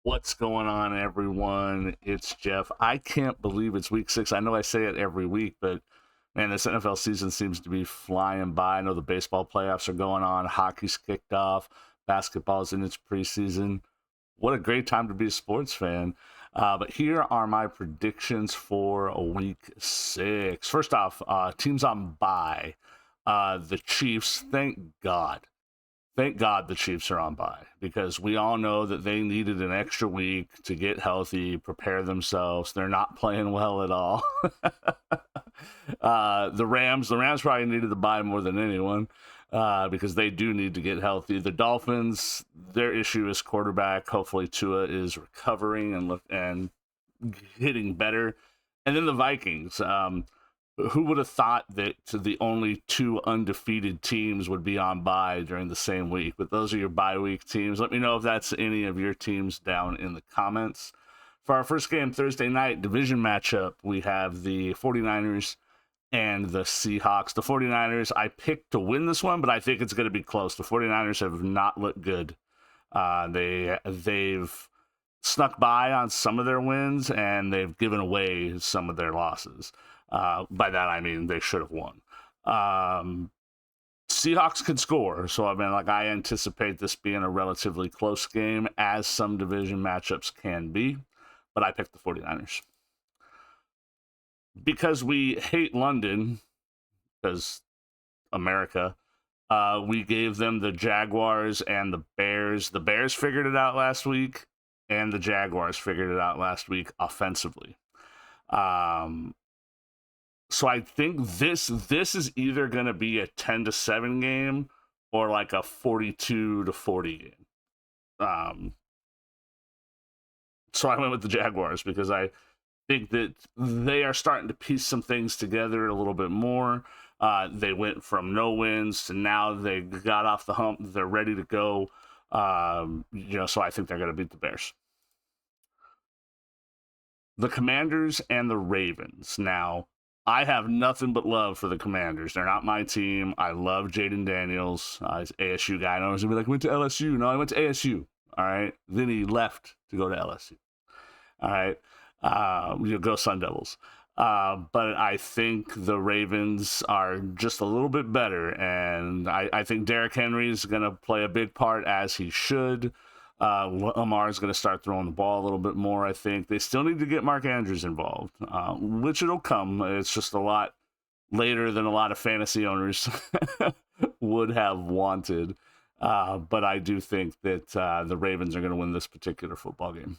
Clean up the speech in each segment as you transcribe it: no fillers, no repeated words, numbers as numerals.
What's going on, everyone? It's Jeff. I can't believe it's week 6. I know I say it every week, but man, this NFL season seems to be flying by. I know the baseball playoffs are going on, hockey's kicked off, basketball's in its preseason. What a great time to be a sports fan. But here are my predictions for week 6. First off, teams on bye. The Chiefs, thank God. Thank God the Chiefs are on bye, because we all know that they needed an extra week to get healthy, prepare themselves. They're not playing well at all. The Rams probably needed the bye more than anyone, because they do need to get healthy. The Dolphins, their issue is quarterback. Hopefully Tua is recovering and hitting better. And then the Vikings. Who would have thought that the only 2 undefeated teams would be on bye during the same week? But those are your bye week teams. Let me know if that's any of your teams down in the comments. For our first game Thursday night, division matchup, we have the 49ers and the Seahawks. The 49ers, I picked to win this one, but I think it's going to be close. The 49ers have not looked good. They've snuck by on some of their wins, and they've given away some of their losses. By that I mean they should have won. Seahawks can score, so I anticipate this being a relatively close game, as some division matchups can be, but I picked the 49ers. Because we hate London, because America, we gave them the Jaguars and the Bears. The Bears figured it out last week, and the Jaguars figured it out last week offensively. So I think this is either going to be a 10-7 game or like a 42-40 game. So I went with the Jaguars because I think that they are starting to piece some things together a little bit more. They went from no wins to now they got off the hump. They're ready to go. So I think they're going to beat the Bears. The Commanders and the Ravens. Now, I have nothing but love for the Commanders. They're not my team. I love Jaden Daniels. He's an ASU guy. I know he's going to be like, went to LSU. No, I went to ASU. All right. Then he left to go to LSU. All right. Go Sun Devils. But I think the Ravens are just a little bit better. And I think Derrick Henry is going to play a big part, as he should. Lamar is going to start throwing the ball a little bit more. I think they still need to get Mark Andrews involved, which it'll come. It's just a lot later than a lot of fantasy owners would have wanted. But I do think that the Ravens are going to win this particular football game.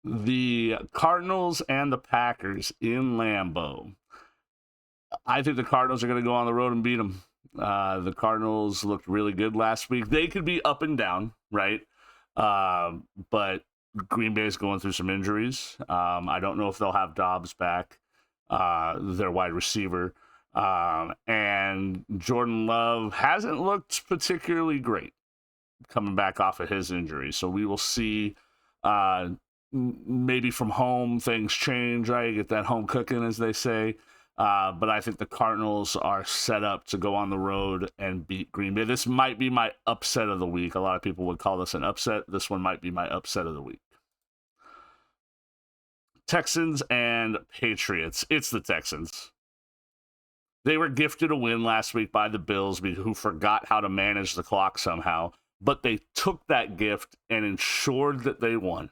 The Cardinals and the Packers in Lambeau. I think the Cardinals are going to go on the road and beat them. The Cardinals looked really good last week. They could be up and down, right? But Green Bay is going through some injuries. I don't know if they'll have Dobbs back, their wide receiver. And Jordan Love hasn't looked particularly great coming back off of his injury. So we will see. Maybe from home things change, right? Get that home cooking, as they say. But I think the Cardinals are set up to go on the road and beat Green Bay. This might be my upset of the week. A lot of people would call this an upset. This one might be my upset of the week. Texans and Patriots. It's the Texans. They were gifted a win last week by the Bills, who forgot how to manage the clock somehow. But they took that gift and ensured that they won.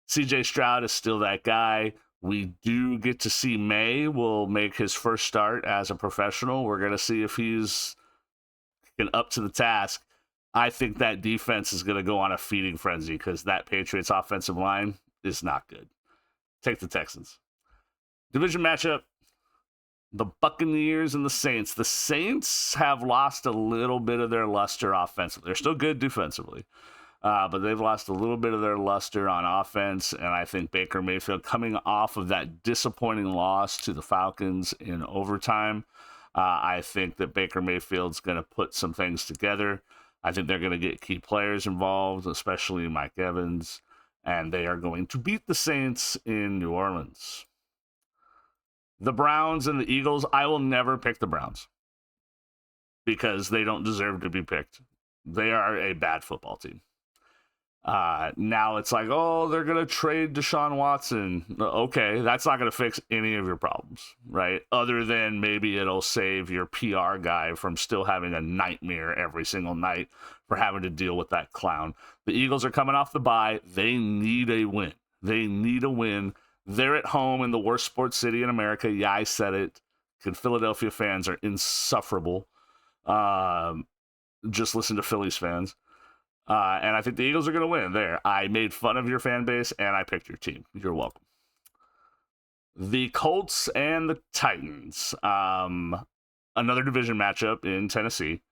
CJ Stroud is still that guy. We do get to see May will make his first start as a professional. We're going to see if he's up to the task. I think that defense is going to go on a feeding frenzy, because that Patriots offensive line is not good. Take the Texans. Division matchup, the Buccaneers and the Saints. The Saints have lost a little bit of their luster offensively. They're still good defensively. But they've lost a little bit of their luster on offense, and I think Baker Mayfield, coming off of that disappointing loss to the Falcons in overtime, I think that Baker Mayfield's going to put some things together. I think they're going to get key players involved, especially Mike Evans, and they are going to beat the Saints in New Orleans. The Browns and the Eagles, I will never pick the Browns because they don't deserve to be picked. They are a bad football team. Now it's like, oh, they're going to trade Deshaun Watson. Okay, that's not going to fix any of your problems, right? Other than maybe it'll save your PR guy from still having a nightmare every single night for having to deal with that clown. The Eagles are coming off the bye. They need a win. They need a win. They're at home in the worst sports city in America. Yeah, I said it. Good Philadelphia fans are insufferable. Just listen to Phillies fans. And I think the Eagles are going to win there. I made fun of your fan base, and I picked your team. You're welcome. The Colts and the Titans. Another division matchup in Tennessee,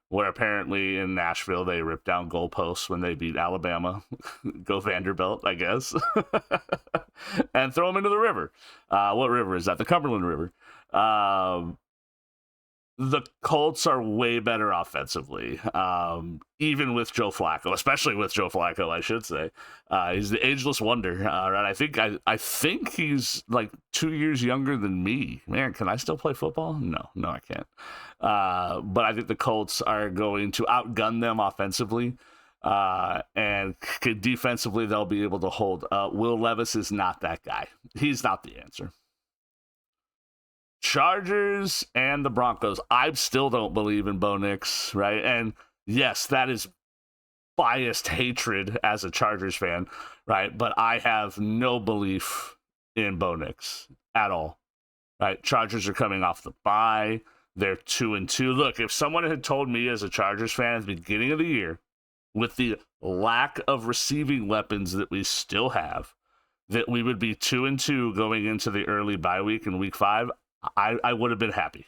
where apparently in Nashville they ripped down goalposts when they beat Alabama. Go Vanderbilt, I guess. And throw them into the river. What river is that? The Cumberland River. The Colts are way better offensively, even with Joe Flacco, especially with Joe Flacco, I should say. He's the ageless wonder, right? I think he's like 2 years younger than me. Man, can I still play football? No, I can't. But I think the Colts are going to outgun them offensively, and defensively they'll be able to hold up. Will Levis is not that guy. He's not the answer. Chargers and the Broncos. I still don't believe in Bo Nix, right? And yes, that is biased hatred as a Chargers fan, right? But I have no belief in Bo Nix at all, right? Chargers are coming off the bye. They're 2-2. Look, if someone had told me as a Chargers fan at the beginning of the year, with the lack of receiving weapons that we still have, that we would be 2-2 going into the early bye week in week 5, I would have been happy.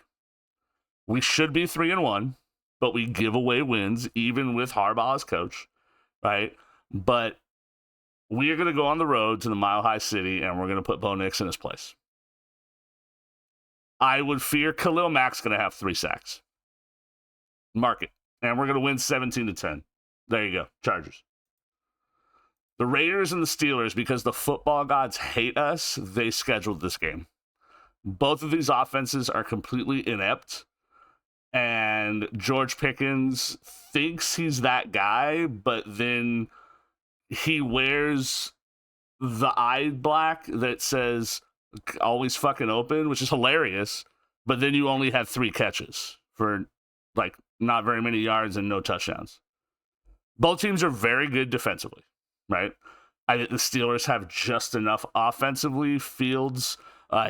We should be 3-1, but we give away wins, even with Harbaugh as coach, right? But we are going to go on the road to the Mile High City, and we're going to put Bo Nix in his place. I would fear Khalil Mack's going to have 3 sacks. Mark it. And we're going to win 17-10. There you go, Chargers. The Raiders and the Steelers, because the football gods hate us, they scheduled this game. Both of these offenses are completely inept, and George Pickens thinks he's that guy, but then he wears the eye black that says always fucking open, which is hilarious, but then you only have 3 catches for like not very many yards and no touchdowns. Both teams are very good defensively, right? I think the Steelers have just enough offensively. Fields,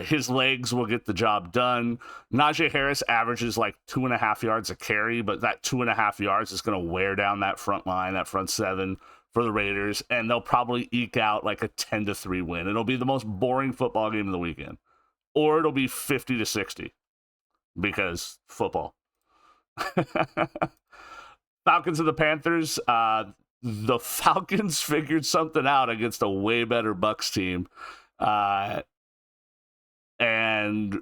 his legs will get the job done. Najee Harris averages like 2.5 yards a carry, but that 2.5 yards is going to wear down that front line, that front 7 for the Raiders, and they'll probably eke out like a 10-3 win. It'll be the most boring football game of the weekend, or it'll be 50-60 because football. Falcons and the Panthers. The Falcons figured something out against a way better Bucs team. And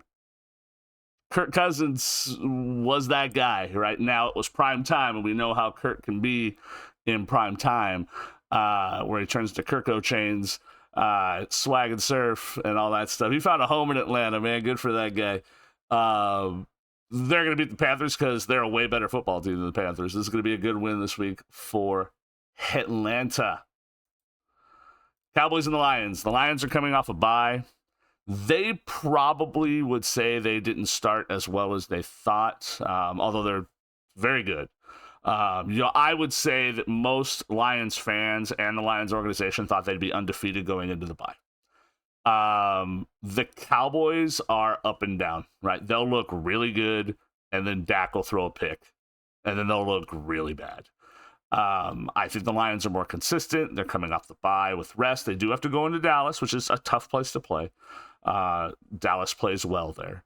Kirk Cousins was that guy. Right now it was prime time, and we know how Kirk can be in prime time, where he turns to Kirk O'Chains, swag and surf, and all that stuff. He found a home in Atlanta, man. Good for that guy. They're going to beat the Panthers because they're a way better football team than the Panthers. This is going to be a good win this week for Atlanta. Cowboys and the Lions. The Lions are coming off a bye. They probably would say they didn't start as well as they thought, although they're very good. I would say that most Lions fans and the Lions organization thought they'd be undefeated going into the bye. The Cowboys are up and down, right? They'll look really good, and then Dak will throw a pick, and then they'll look really bad. I think the Lions are more consistent. They're coming off the bye with rest. They do have to go into Dallas, which is a tough place to play. Dallas plays well there.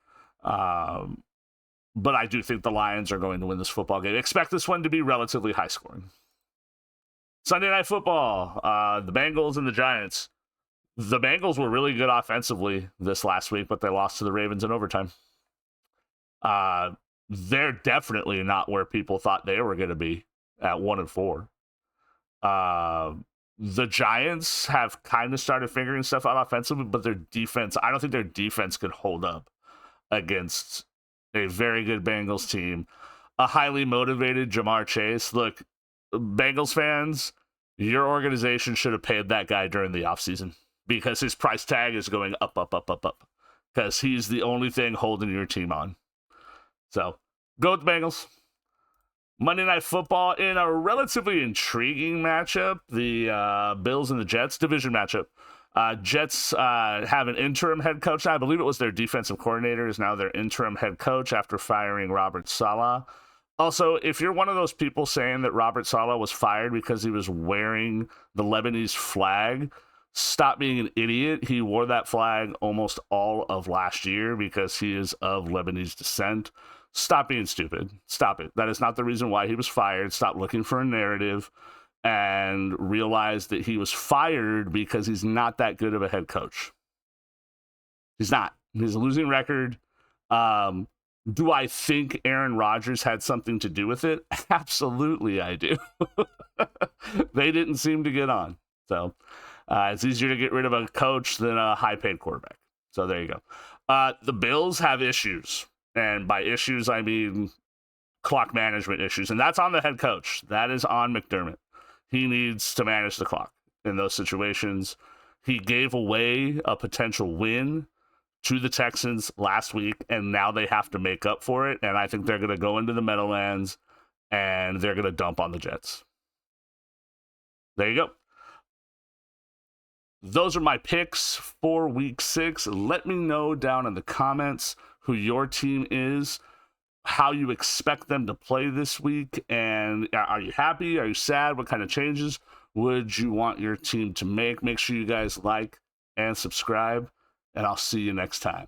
But I do think the Lions are going to win this football game. Expect this one to be relatively high scoring. Sunday Night Football, the Bengals and the Giants. The Bengals were really good offensively this last week, but they lost to the Ravens in overtime. They're definitely not where people thought they were going to be at 1-4. The Giants have kind of started figuring stuff out offensively, but their defense, I don't think their defense could hold up against a very good Bengals team. A highly motivated Jamar Chase. Look, Bengals fans, Your organization should have paid that guy during the offseason because his price tag is going up, up, up, up, up. Because he's the only thing holding your team on. So, go with the Bengals. Monday Night Football in a relatively intriguing matchup. The Bills and the Jets division matchup. Jets have an interim head coach. I believe it was their defensive coordinator is now their interim head coach after firing Robert Saleh. Also, if you're one of those people saying that Robert Saleh was fired because he was wearing the Lebanese flag, stop being an idiot. He wore that flag almost all of last year because he is of Lebanese descent. Stop being stupid. Stop it. That is not the reason why he was fired. Stop looking for a narrative and realize that he was fired because he's not that good of a head coach. He's not. He's a losing record. Do I think Aaron Rodgers had something to do with it? Absolutely, I do. They didn't seem to get on. So it's easier to get rid of a coach than a high-paid quarterback. So there you go. The Bills have issues. And by issues, I mean clock management issues. And that's on the head coach. That is on McDermott. He needs to manage the clock in those situations. He gave away a potential win to the Texans last week, and now they have to make up for it. And I think they're going to go into the Meadowlands, and they're going to dump on the Jets. There you go. Those are my picks for Week 6. Let me know down in the comments who your team is, how you expect them to play this week, and are you happy? Are you sad? What kind of changes would you want your team to make? Make sure you guys like and subscribe, and I'll see you next time.